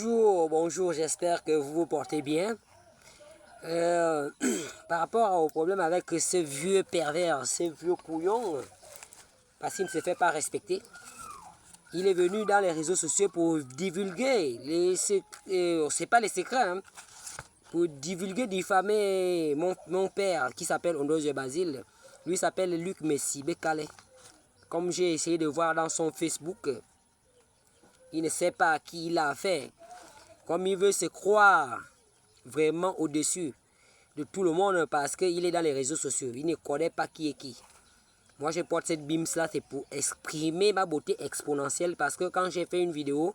Bonjour, j'espère que vous vous portez bien. Par rapport au problème avec ce vieux pervers, ce vieux couillon, parce qu'il ne se fait pas respecter, il est venu dans les réseaux sociaux pour divulguer, c'est pas les secrets, hein, pour divulguer, diffamer mon père qui s'appelle Ondoze Basile. Lui s'appelle Luc Messi Bekale. Comme j'ai essayé de voir dans son Facebook, il ne sait pas à qui il a affaire. Comme il veut se croire vraiment au-dessus de tout le monde parce qu'il est dans les réseaux sociaux. Il ne connaît pas qui est qui. Moi, je porte cette bims là, c'est pour exprimer ma beauté exponentielle parce que quand j'ai fait une vidéo,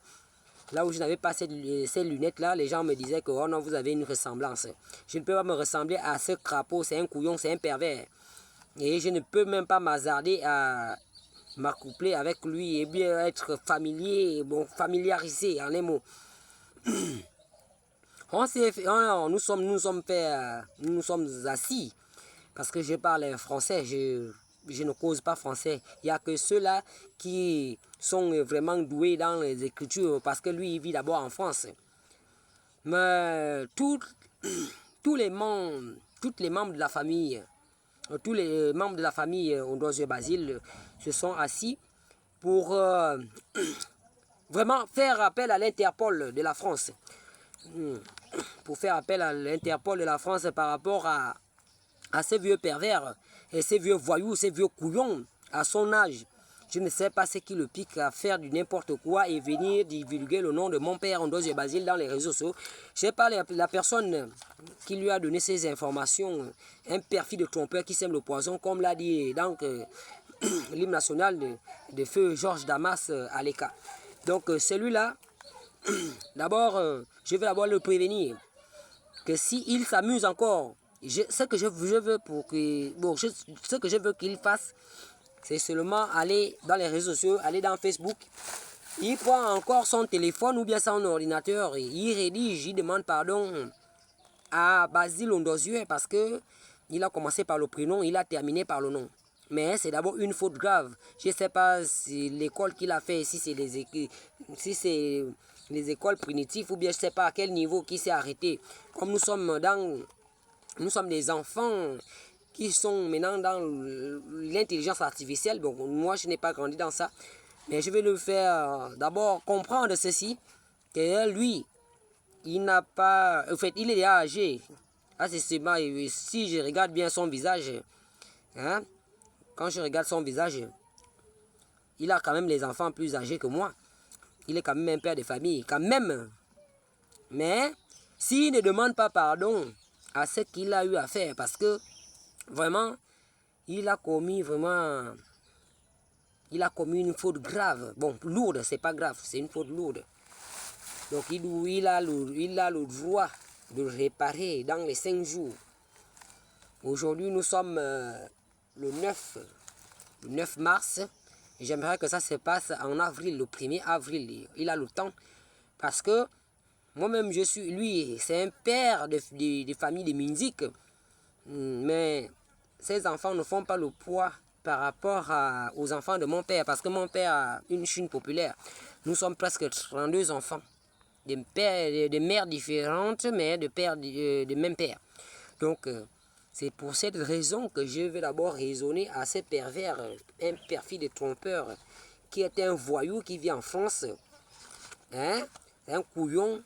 là où je n'avais pas ces lunettes là, les gens me disaient que oh non, vous avez une ressemblance. Je ne peux pas me ressembler à ce crapaud, c'est un couillon, c'est un pervers. Et je ne peux même pas m'hasarder à m'accoupler avec lui et bien être familier, bon, familiarisé en les mots. Nous sommes assis parce que je parle français, je ne cause pas français. Il n'y a que ceux-là qui sont vraiment doués dans les écritures parce que lui, il vit d'abord en France. Mais tous les membres de la famille, Ondoze Basile se sont assis pour vraiment faire appel à l'Interpol de la France. Pour faire appel à l'Interpol de la France par rapport à ces vieux pervers et ces vieux voyous, ces vieux couillons à son âge. Je ne sais pas ce qui le pique à faire du n'importe quoi et venir divulguer le nom de mon père Ondoze Basile dans les réseaux sociaux. Je ne sais pas la personne qui lui a donné ces informations, un perfide trompeur qui sème le poison, comme l'a dit donc l'hymne national de feu Georges Damas Aleka. Donc celui-là, d'abord, je vais d'abord le prévenir que s'il s'amuse encore, ce que je veux qu'il fasse, c'est seulement aller dans les réseaux sociaux, aller dans Facebook. Il prend encore son téléphone ou bien son ordinateur et il rédige, il demande pardon à Basile Ondoze parce que il a commencé par le prénom, il a terminé par le nom. Mais c'est d'abord une faute grave. Je ne sais pas si l'école qu'il a fait, si c'est les écoles primitives ou bien je ne sais pas à quel niveau qui s'est arrêté. Comme nous sommes des enfants qui sont maintenant dans l'intelligence artificielle. Bon, moi, je n'ai pas grandi dans ça. Mais je vais le faire d'abord comprendre ceci, que lui, il n'a pas... En fait, il est déjà âgé. Si je regarde bien son visage, hein, quand je regarde son visage, il a quand même les enfants plus âgés que moi. Il est quand même un père de famille, quand même. Mais s'il ne demande pas pardon à ce qu'il a eu à faire, parce que vraiment, il a commis une faute grave. Bon, lourde, c'est pas grave, c'est une faute lourde. Donc il a le droit de réparer dans les 5 jours. Aujourd'hui, nous sommes le 9 mars. J'aimerais que ça se passe en avril, le 1er avril. Il a le temps. Parce que moi-même, lui, c'est un père de famille de musique. Mais ces enfants ne font pas le poids par rapport aux enfants de mon père. Parce que mon père a une Chine populaire. Nous sommes presque 32 enfants. De mères différentes, mais de même père. Donc, c'est pour cette raison que je vais d'abord raisonner à ces pervers, un perfide trompeur qui est un voyou qui vit en France, hein, un couillon,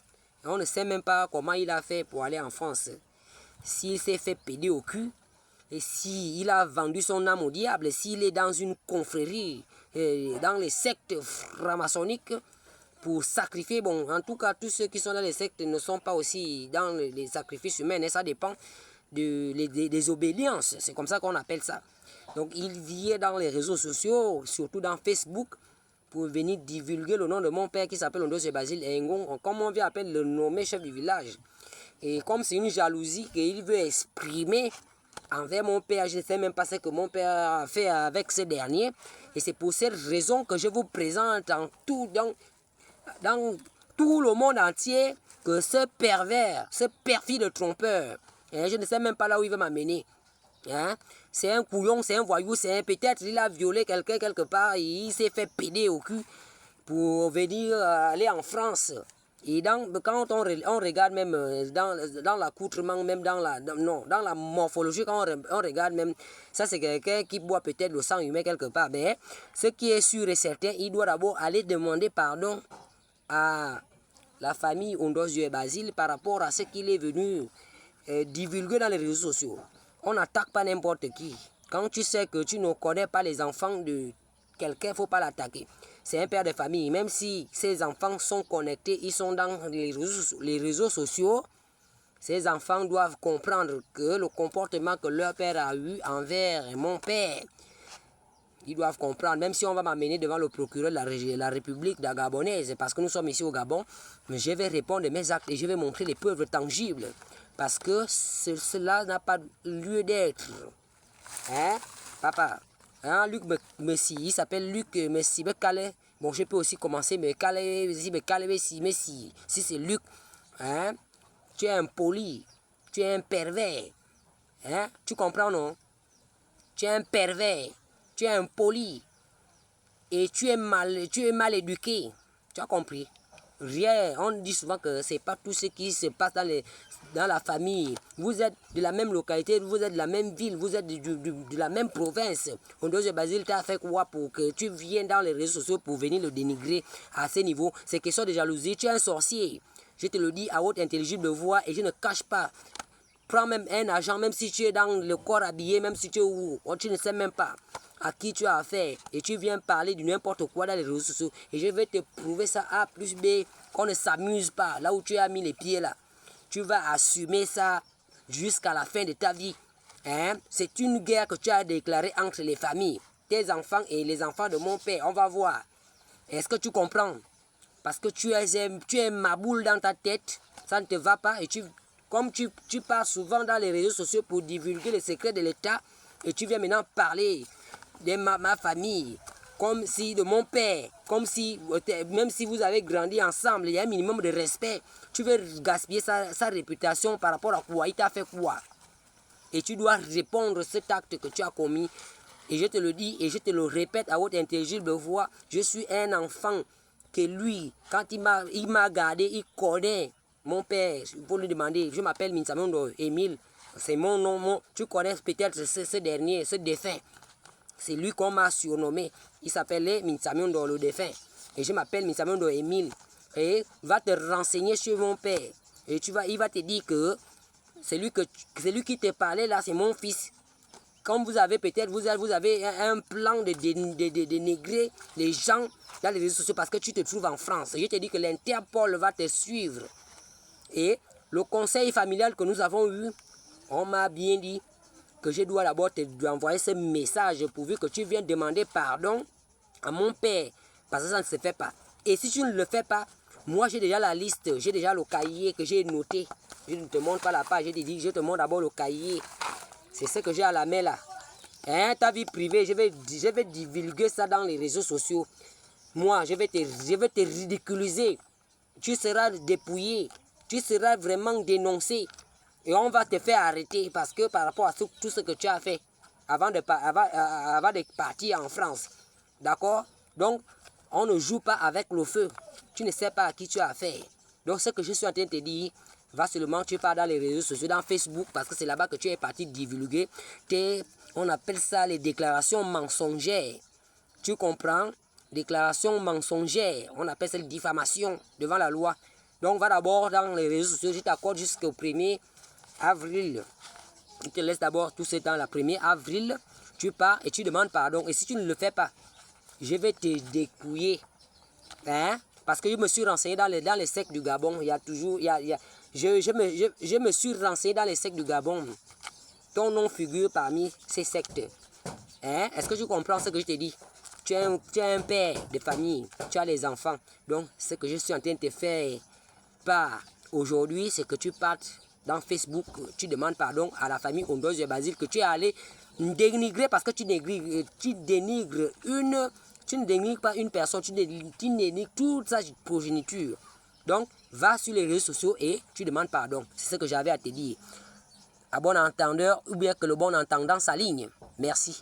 on ne sait même pas comment il a fait pour aller en France. S'il s'est fait péder au cul, et s'il a vendu son âme au diable, s'il est dans une confrérie, dans les sectes franc-maçonniques, pour sacrifier, bon, en tout cas, tous ceux qui sont dans les sectes ne sont pas aussi dans les sacrifices humains, et ça dépend des obédiences, c'est comme ça qu'on appelle ça. Donc il vient dans les réseaux sociaux, surtout dans Facebook, pour venir divulguer le nom de mon père qui s'appelle Ondoze Basile Engon, comme on vient appeler le nommé chef du village. Et comme c'est une jalousie qu'il veut exprimer envers mon père, je ne sais même pas ce que mon père a fait avec ce dernier. Et c'est pour cette raison que je vous présente dans tout le monde entier que ce pervers, ce perfide trompeur, hein, je ne sais même pas là où il veut m'amener. Hein? C'est un couillon, c'est un voyou, peut-être il a violé quelqu'un quelque part et il s'est fait péder au cul pour venir aller en France. Et quand on regarde même dans l'accoutrement, même dans la morphologie, quand on regarde même, ça c'est quelqu'un qui boit peut-être le sang humain quelque part. Mais ce qui est sûr et certain, il doit d'abord aller demander pardon à la famille Ondossio et Basile par rapport à ce qu'il est venu divulguer dans les réseaux sociaux. On n'attaque pas n'importe qui. Quand tu sais que tu ne connais pas les enfants de quelqu'un, il ne faut pas l'attaquer. C'est un père de famille. Même si ces enfants sont connectés, ils sont dans les réseaux sociaux, ces enfants doivent comprendre que le comportement que leur père a eu envers mon père, ils doivent comprendre. Même si on va m'amener devant le procureur de la République gabonaise, parce que nous sommes ici au Gabon, mais je vais répondre de mes actes et je vais montrer les preuves tangibles. Parce que cela n'a pas lieu d'être. Hein, papa? Hein, Luc Messi, il s'appelle Luc Messi. Bon, je peux aussi commencer, mais Messi. Si c'est Luc, hein, tu es impoli, tu es un pervers. Hein, tu comprends, non? Tu es un pervers, tu es impoli et tu es mal éduqué. Tu as compris? Rien, on dit souvent que c'est pas tout ce qui se passe dans la famille. Vous êtes de la même localité, vous êtes de la même ville, vous êtes de la même province. Ondossio Basile t'a fait quoi pour que tu viennes dans les réseaux sociaux pour venir le dénigrer à ce niveau? C'est question de jalousie. Tu es un sorcier. Je te le dis à haute intelligible voix et je ne cache pas. Prends même un agent, même si tu es dans le corps habillé, même si tu es où, tu ne sais même pas à qui tu as affaire et tu viens parler de n'importe quoi dans les réseaux sociaux et je vais te prouver ça A plus B, qu'on ne s'amuse pas là où tu as mis les pieds là. Tu vas assumer ça jusqu'à la fin de ta vie. Hein? C'est une guerre que tu as déclarée entre les familles, tes enfants et les enfants de mon père. On va voir. Est-ce que tu comprends? Parce que tu es ma boule dans ta tête, ça ne te va pas et comme tu pars souvent dans les réseaux sociaux pour divulguer les secrets de l'État et tu viens maintenant parler de ma famille, comme si de mon père, comme si, même si vous avez grandi ensemble, il y a un minimum de respect. Tu veux gaspiller sa réputation par rapport à quoi? Il t'a fait quoi? Et tu dois répondre à cet acte que tu as commis. Et je te le dis et je te le répète à haute intelligible voix, je suis un enfant que lui, quand il m'a gardé, il connaît mon père. Pour lui demander, je m'appelle Minsamondo Émile, c'est mon nom, tu connais peut-être ce dernier, ce défunt. C'est lui qu'on m'a surnommé. Il s'appelait Minsamondo le défunt. Et je m'appelle Minsamondo Émile. Et va te renseigner sur mon père. Et il va te dire que c'est lui qui te parlait là, c'est mon fils. Comme vous avez peut-être, vous avez un plan de dénigrer les gens dans les réseaux sociaux parce que tu te trouves en France. Je te dis que l'Interpol va te suivre. Et le conseil familial que nous avons eu, on m'a bien dit que je dois d'abord envoyer ce message pourvu que tu viennes demander pardon à mon père. Parce que ça ne se fait pas. Et si tu ne le fais pas, moi j'ai déjà la liste, j'ai déjà le cahier que j'ai noté. Je ne te montre pas la page, je te montre d'abord le cahier. C'est ce que j'ai à la main là. Hein, ta vie privée, je vais divulguer ça dans les réseaux sociaux. Moi, je vais te ridiculiser. Tu seras dépouillé. Tu seras vraiment dénoncé. Et on va te faire arrêter parce que par rapport à tout ce que tu as fait avant de partir en France. D'accord? Donc, on ne joue pas avec le feu. Tu ne sais pas à qui tu as affaire. Donc, ce que je suis en train de te dire, va seulement, tu pars dans les réseaux sociaux, dans Facebook, parce que c'est là-bas que tu es parti divulguer. On appelle ça les déclarations mensongères. Tu comprends? Déclarations mensongères. On appelle ça diffamation devant la loi. Donc, va d'abord dans les réseaux sociaux. Je t'accorde jusqu'au 1er avril. Je te laisse d'abord tout ce temps, le 1er avril. Tu pars et tu demandes pardon. Et si tu ne le fais pas, je vais te dépouiller. Hein? Parce que je me suis renseigné dans les sectes du Gabon. Il y a toujours... Je me suis renseigné dans les sectes du Gabon. Ton nom figure parmi ces sectes. Hein? Est-ce que tu comprends ce que je te dis? Tu es un père de famille. Tu as les enfants. Donc, ce que je suis en train de te faire part aujourd'hui, c'est que tu partes dans Facebook. Tu demandes pardon à la famille Ondossio Basile que tu es allé dénigrer parce que tu dénigres tu ne dénigres pas une personne, tu dénigres toute sa progéniture. Donc, va sur les réseaux sociaux et tu demandes pardon. C'est ce que j'avais à te dire. À bon entendeur ou bien que le bon entendant s'aligne. Merci.